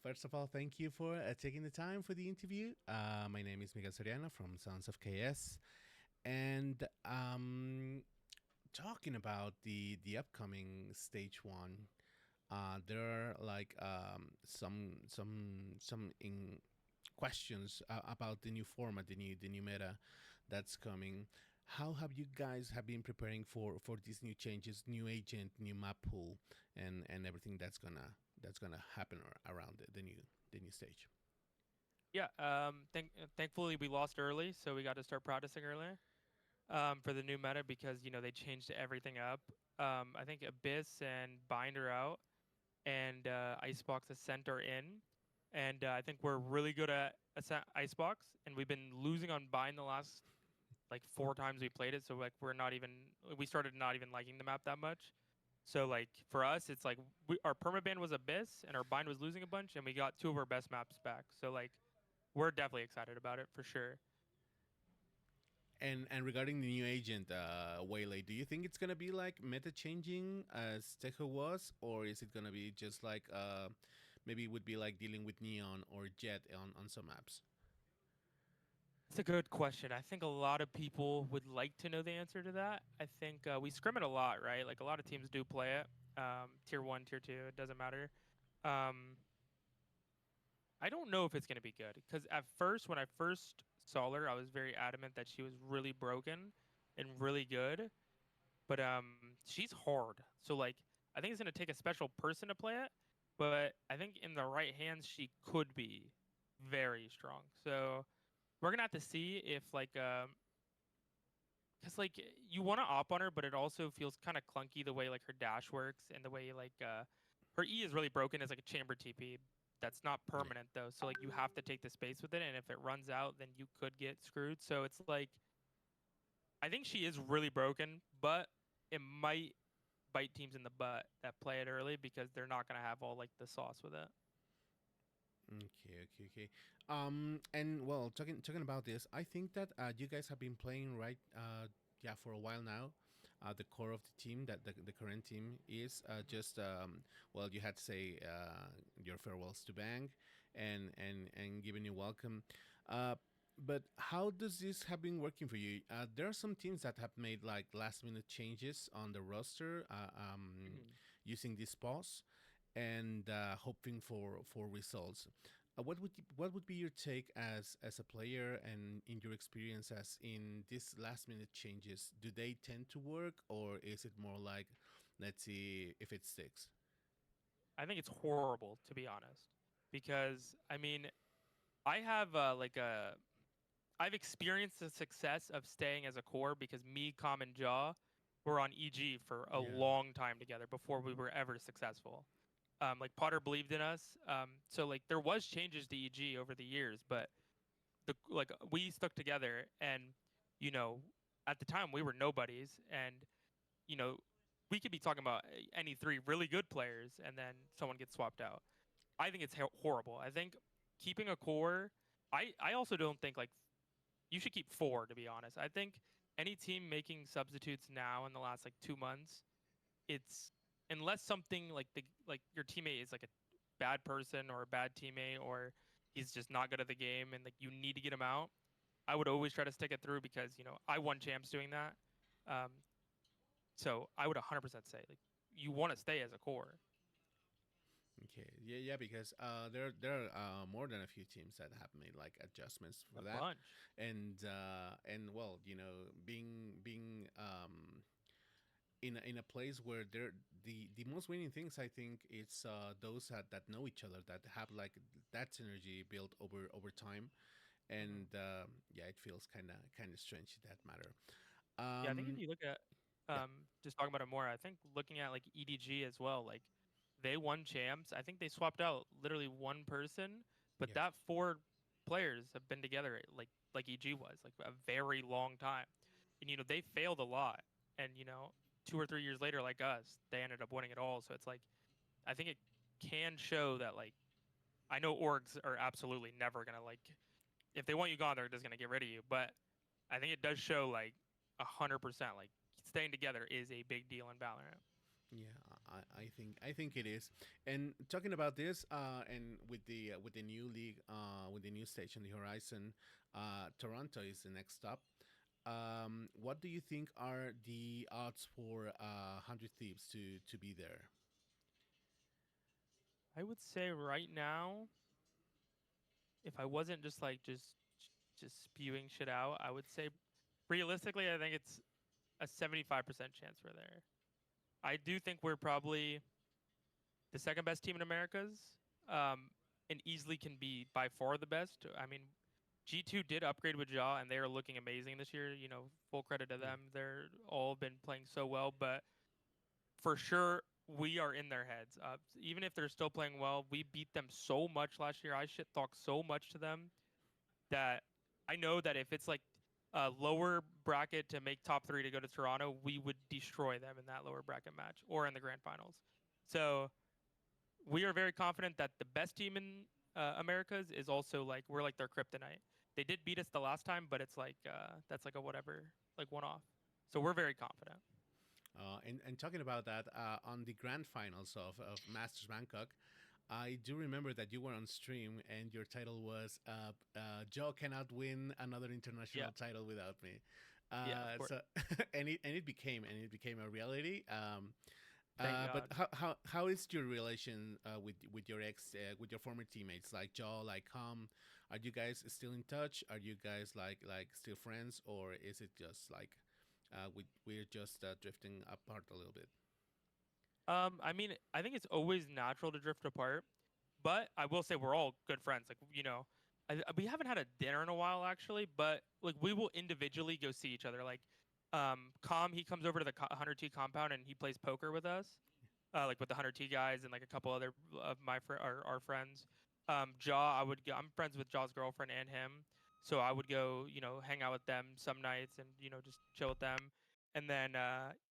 First of all, thank you for taking the time for the interview. My name is Miguel Soriano from Sons of KS, and talking about the upcoming stage one. There are like some in questions about the new format, the new meta that's coming. How have you guys have been preparing for these new changes, new agent, new map pool, and everything that's gonna happen around the new stage? Yeah, thankfully we lost early, so we got to start practicing early for the new meta because they changed everything up. I think Abyss and Bind are out, and Icebox Ascent are in, and I think we're really good at Icebox, and we've been losing on Bind the last like 4 times we played it. So like we started not even liking the map that much. So like for us, it's like our permaban was Abyss, and our Bind was losing a bunch, and we got two of our best maps back. So like we're definitely excited about it for sure. And regarding the new agent, Waylay, do you think it's gonna be like meta changing as Tejo was, or is it gonna be just like maybe it would be like dealing with Neon or Jet on some maps? It's a good question. I think a lot of people would like to know the answer to that. I think we scrim it a lot, right? Like a lot of teams do play it. Tier one, tier two, it doesn't matter. Um, I don't know if it's going to be good because at first, when I first saw her, I was very adamant that she was really broken and really good. But she's hard. So like, I think it's going to take a special person to play it. But I think in the right hands, she could be very strong. So we're gonna have to see if like because like you want to op on her, but it also feels kind of clunky the way like her dash works and the way like her E is really broken as like a chamber TP. That's not Yeah. permanent though, so like you have to take the space with it, and if it runs out, then you could get screwed. So it's like I think she is really broken, but it might bite teams in the butt that play it early because they're not gonna have all like the sauce with it. Okay. And well, talking about this, I think that you guys have been playing right, yeah, for a while now. The core of the team, that the current team is just well, you had to say your farewells to Bang, and giving you welcome. Uh, but how does this have been working for you? There are some teams that have made like last minute changes on the roster Mhm. using this pause and hoping for results. What would be your take as a player and in your experience as in these last minute changes? Do they tend to work, or is it more like, let's see if it sticks? I think it's horrible to be honest, because I mean I have I've experienced the success of staying as a core because me, Com, and Jaw were on EG for a Yeah. long time together before we were ever successful. Like Potter believed in us. So like there was changes to EG over the years, but the like we stuck together, and you know at the time we were nobodies, and you know we could be talking about any three really good players, and then someone gets swapped out. I think it's horrible. I think keeping a core. I also don't think like you should keep four, to be honest. I think any team making substitutes now in the last like 2 months, it's unless something like the like your teammate is like a bad person or a bad teammate or he's just not good at the game and like you need to get him out. I would always try to stick it through because I won champs doing that. Um, so I would 100% say like you want to stay as a core. Okay. Yeah. Because there are more than a few teams that have made like adjustments A for that, bunch. and well, being in a place where the most winning things, I think it's those that know each other, that have like that synergy built over time, Hmm. and yeah, it feels kind of strange in that matter. Yeah, I think if um you look at yeah. just talking about it more, I think looking at like EDG as well, like they won champs. I think they swapped out literally one person, but Yeah. that four players have been together like EG was, like a very long time. And they failed a lot. And 2 or 3 years later, like us, they ended up winning it all. So it's like I think it can show that like I know orgs are absolutely never gonna like if they want you gone, they're just gonna get rid of you. But I think it does show like 100%, like staying together is a big deal in Valorant. Yeah, I think it is. And talking about this, and with the new league, with the new stage on the horizon, Toronto is the next stop. What do you think are the odds for 100 Thieves to be there? I would say right now, if I wasn't just spewing shit out, I would say realistically, I think it's a 75% chance we're there. I do think we're probably the second best team in Americas, um, and easily can be by far the best. I mean, G2 did upgrade with Jaw, and they are looking amazing this year. You know, full credit to Mm. them. They're all been playing so well, but for sure we are in their heads. Even if they're still playing well, we beat them so much last year. I shit talk so much to them that I know that if it's like a lower bracket to make top three to go to Toronto, we would destroy them in that lower bracket match or in the grand finals. So we are very confident that the best team in Americas is also like we're like their kryptonite. They did beat us the last time, but it's like that's like a whatever, like one off. So we're very confident. And talking about that, on the grand finals of Masters Bangkok, I do remember that you were on stream and your title was Joe cannot win another Yeah, international title without me. yeah, of course. So and it became a reality. Thank But God. how is your relation with your with your former teammates like Joe, like Are you guys still in touch? Are you guys like still friends, or is it just like we're just drifting apart a little bit? I mean, I think it's always natural to drift apart, but I will say we're all good friends. Like, we haven't had a dinner in a while actually, but like we will individually go see each other. Like, Com, he comes over to the 100T compound and he plays poker with us, like with the 100T guys and like a couple other of our friends. Jaw, I would go. I'm friends with Jaw's girlfriend and him, so I would go, hang out with them some nights and just chill with them. And then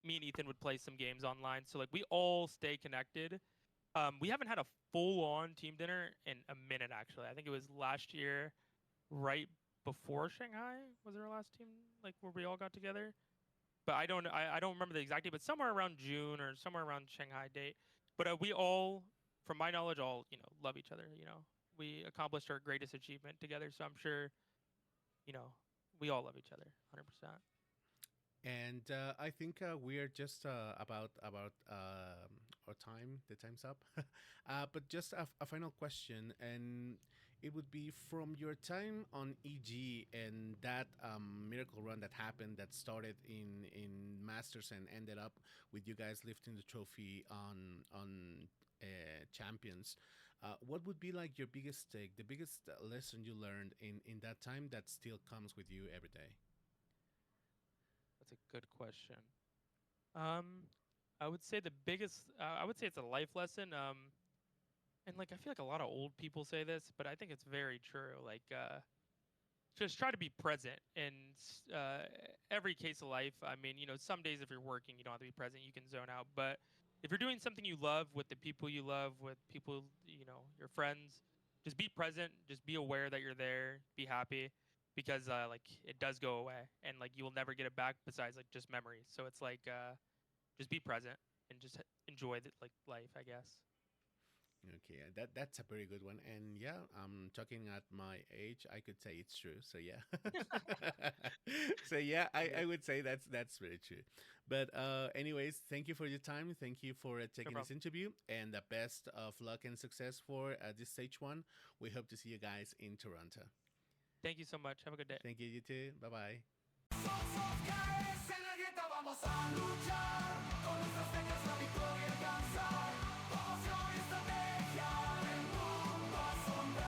me and Ethan would play some games online. So like we all stay connected. We haven't had a full-on team dinner in a minute actually. I think it was last year, right before Shanghai. Was our last team like where we all got together? But I don't remember the exact date, but somewhere around June or somewhere around Shanghai date. But we all, from my knowledge, all love each other. We accomplished our greatest achievement together, so I'm sure you know we all love each other, 100%. And I think we are just about our time. The time's up. But just a final question, and it would be from your time on EG and that miracle run that happened that started in Masters and ended up with you guys lifting the trophy on champions. What would be like your biggest take, the biggest lesson you learned in that time that still comes with you every day? That's a good question. Um, I would say the biggest. I would say it's a life lesson. And like I feel like a lot of old people say this, but I think it's very true. Like, just try to be present in every case of life. I mean, some days if you're working, you don't have to be present. You can zone out. But if you're doing something you love with the people you love, with people, your friends, just be present. Just be aware that you're there. Be happy, because like it does go away, and like you will never get it back. Besides like just memories. So it's like just be present and just enjoy like life, I guess. Okay, that's a very good one. And yeah, talking at my age, I could say it's true. So yeah, so yeah, I Yeah, would say that's very true. But anyways, thank you for your time. Thank you for no taking this problem. interview, and the best of luck and success for this stage one. We hope to see you guys in Toronto. Thank you so much. Have a good day. Thank you, you too. Bye bye. Somos guerreros en la guerra, vamos a luchar. Con nuestras teclas la victoria alcanzar. Vamos a estrategias.